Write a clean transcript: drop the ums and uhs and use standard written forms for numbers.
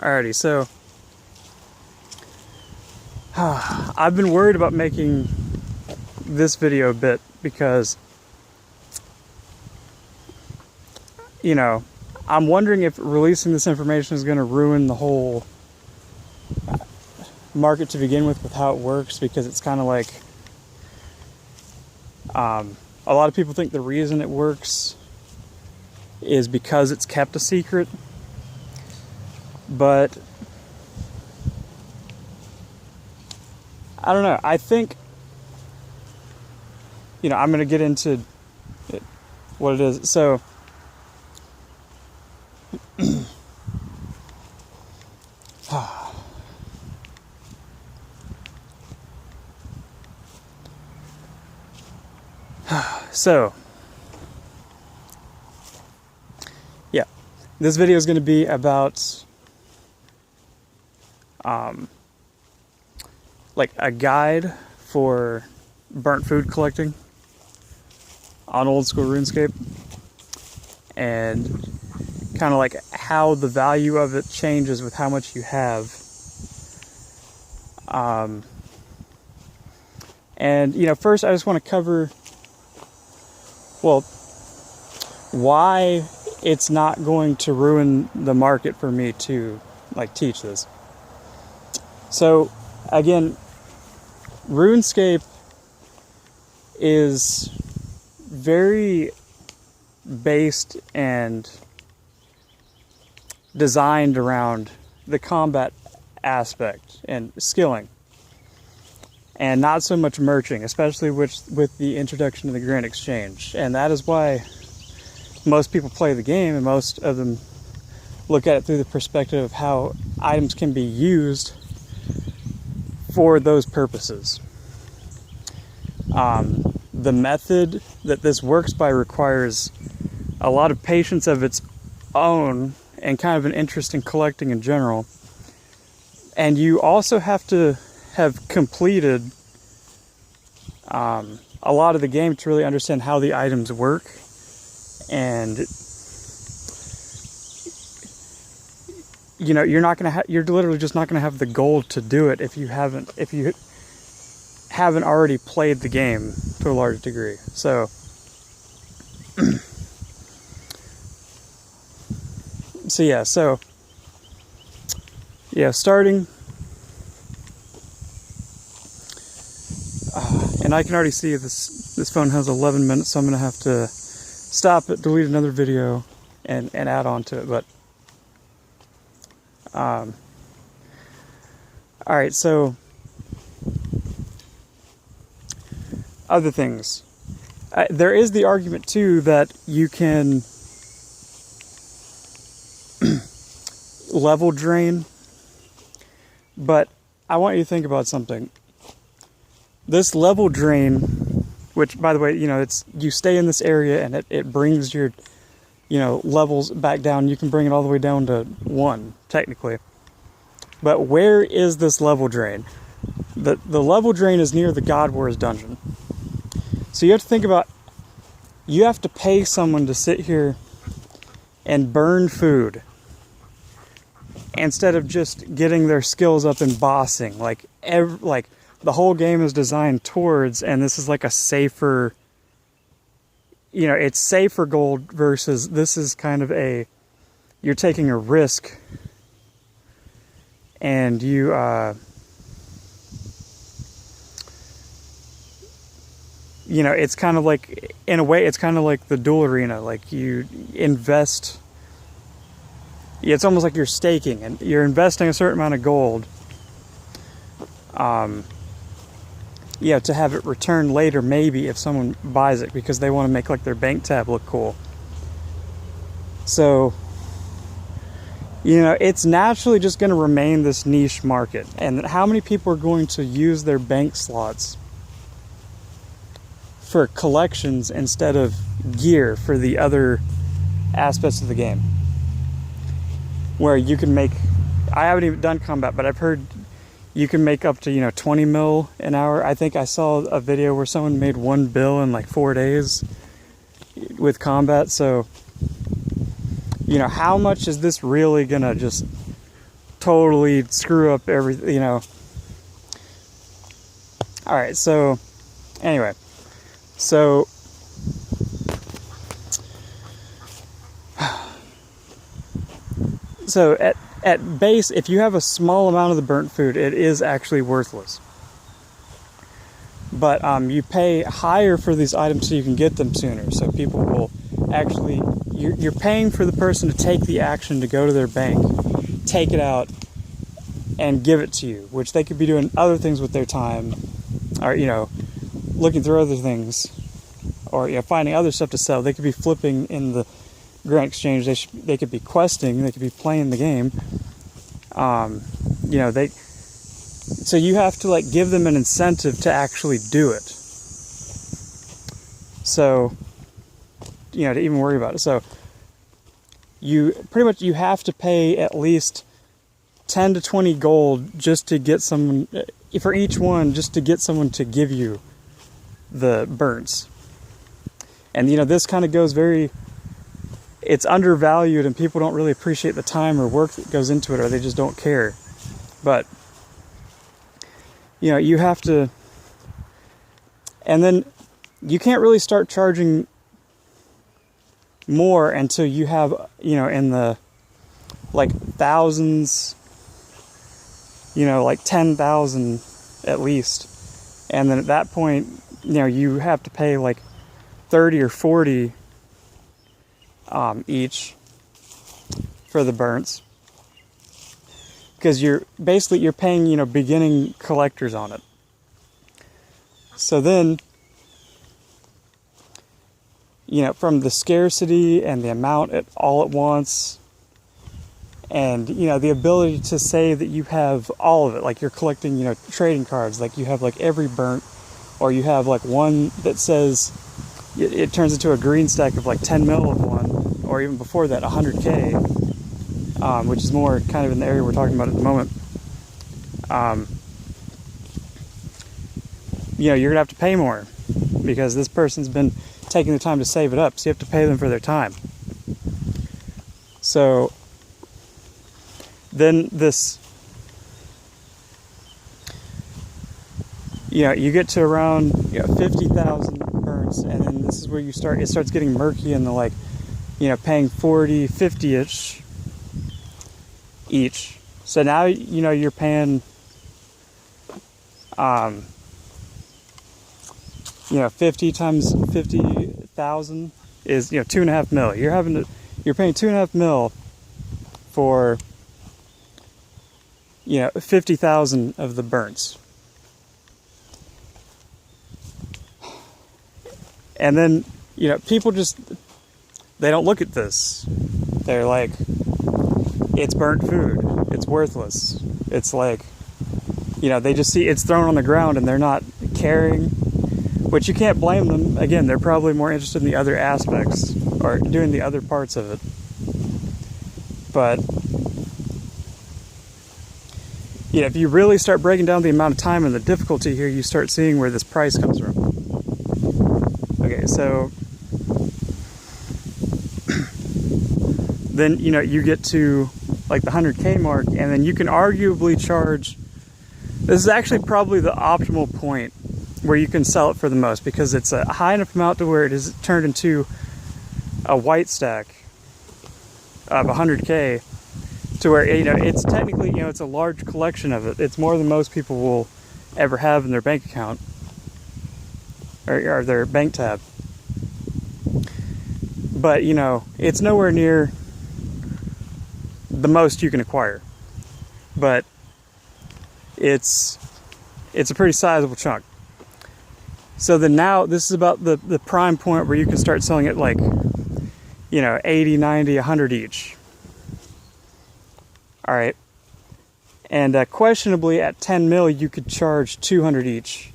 Alrighty, so I've been worried about making this video a bit because, you know, I'm wondering if releasing this information is going to ruin the whole market to begin with how it works, because it's kind of like a lot of people think the reason it works is because it's kept a secret, but I don't know. I think, you know, I'm going to get into what it is. So yeah, this video is going to be about like a guide for burnt food collecting on old school RuneScape, and kind of like how the value of it changes with how much you have. And you know, first I just want to cover, well, why it's not going to ruin the market for me to like teach this. So again, RuneScape is very based and designed around the combat aspect and skilling, and not so much merching, especially with the introduction of the Grand Exchange. And that is why most people play the game, and most of them look at it through the perspective of how items can be used for those purposes. The method that this works by requires a lot of patience of its own and kind of an interest in collecting in general. And you also have to have completed a lot of the game to really understand how the items work. And you know, you're literally just not gonna have the gold to do it if you haven't already played the game to a large degree. So starting, and I can already see this phone has 11 minutes, so I'm gonna have to stop it, delete another video, and add on to it. But all right, so other things. There is the argument too that you can level drain, but I want you to think about something. This level drain, which by the way, you know, you stay in this area and it brings your, you know, levels back down. You can bring it all the way down to 1 technically. But where is this level drain? The level drain is near the God Wars dungeon. So you have to think about, you have to pay someone to sit here and burn food instead of just getting their skills up in bossing. Like the whole game is designed towards, and this is like a safer, you know, it's safer gold versus this is kind of you're taking a risk, and you know, it's kind of like, in a way, it's kind of like the duel arena. Like you invest, it's almost like you're staking, and you're investing a certain amount of gold, yeah, to have it returned later, maybe if someone buys it because they want to make like their bank tab look cool. So, you know, it's naturally just going to remain this niche market. And how many people are going to use their bank slots for collections instead of gear for the other aspects of the game? Where you can make, I haven't even done combat, but I've heard you can make up to, you know, 20 mil an hour. I think I saw a video where someone made 1 bill in like 4 days with combat. So, you know, how much is this really gonna just totally screw up everything, you know. All right, so anyway, so at base, if you have a small amount of the burnt food, it is actually worthless. But you pay higher for these items so you can get them sooner. So people will actually, you're paying for the person to take the action to go to their bank, take it out, and give it to you, which they could be doing other things with their time, or, you know, looking through other things, or, you know, finding other stuff to sell. They could be flipping in the Grand Exchange. They could be questing. They could be playing the game. You know, so you have to like give them an incentive to actually do it. So, you know, to even worry about it. So you pretty much, you have to pay at least 10 to 20 gold just to get someone, for each one, just to get someone to give you the burns. And, you know, this kind of goes it's undervalued, and people don't really appreciate the time or work that goes into it, or they just don't care. But, you know, you have to, and then you can't really start charging more until you have, you know, in the like thousands, you know, like 10,000 at least. And then at that point, you know, you have to pay like 30 or 40 each for the burns, because you're paying, you know, beginning collectors on it. So then, you know, from the scarcity and the amount all at once, and, you know, the ability to say that you have all of it, like you're collecting, you know, trading cards, like you have like every burnt, or you have like one that says it turns into a green stack of like 10 mil of one, or even before that 100k, which is more kind of in the area we're talking about at the moment. You know, you're gonna have to pay more because this person's been taking the time to save it up, so you have to pay them for their time. So then this, you know, you get to around, you know, 50,000 burns, and then this is where it starts getting murky in the, like, you know, paying 40, 50-ish each. So now, you know, you're paying, you know, 50 times 50,000 is, you know, 2.5 mil. You're paying 2.5 mil for, you know, 50,000 of the burns. And then, you know, people just, they don't look at this. They're like, it's burnt food. It's worthless. It's like, you know, they just see it's thrown on the ground and they're not caring, which you can't blame them. Again, they're probably more interested in the other aspects or doing the other parts of it. But, you know, if you really start breaking down the amount of time and the difficulty here, you start seeing where this price comes from. Okay, so then, you know, you get to like the 100k mark, and then you can arguably charge, this is actually probably the optimal point where you can sell it for the most, because it's a high enough amount to where it is turned into a white stack of 100k, to where, you know, it's technically, you know, it's a large collection of it. It's more than most people will ever have in their bank account, or their bank tab. But, you know, it's nowhere near the most you can acquire. But it's a pretty sizable chunk. So then now, this is about the prime point where you can start selling it like, you know, 80, 90, 100 each. All right. And questionably at 10 mil, you could charge 200 each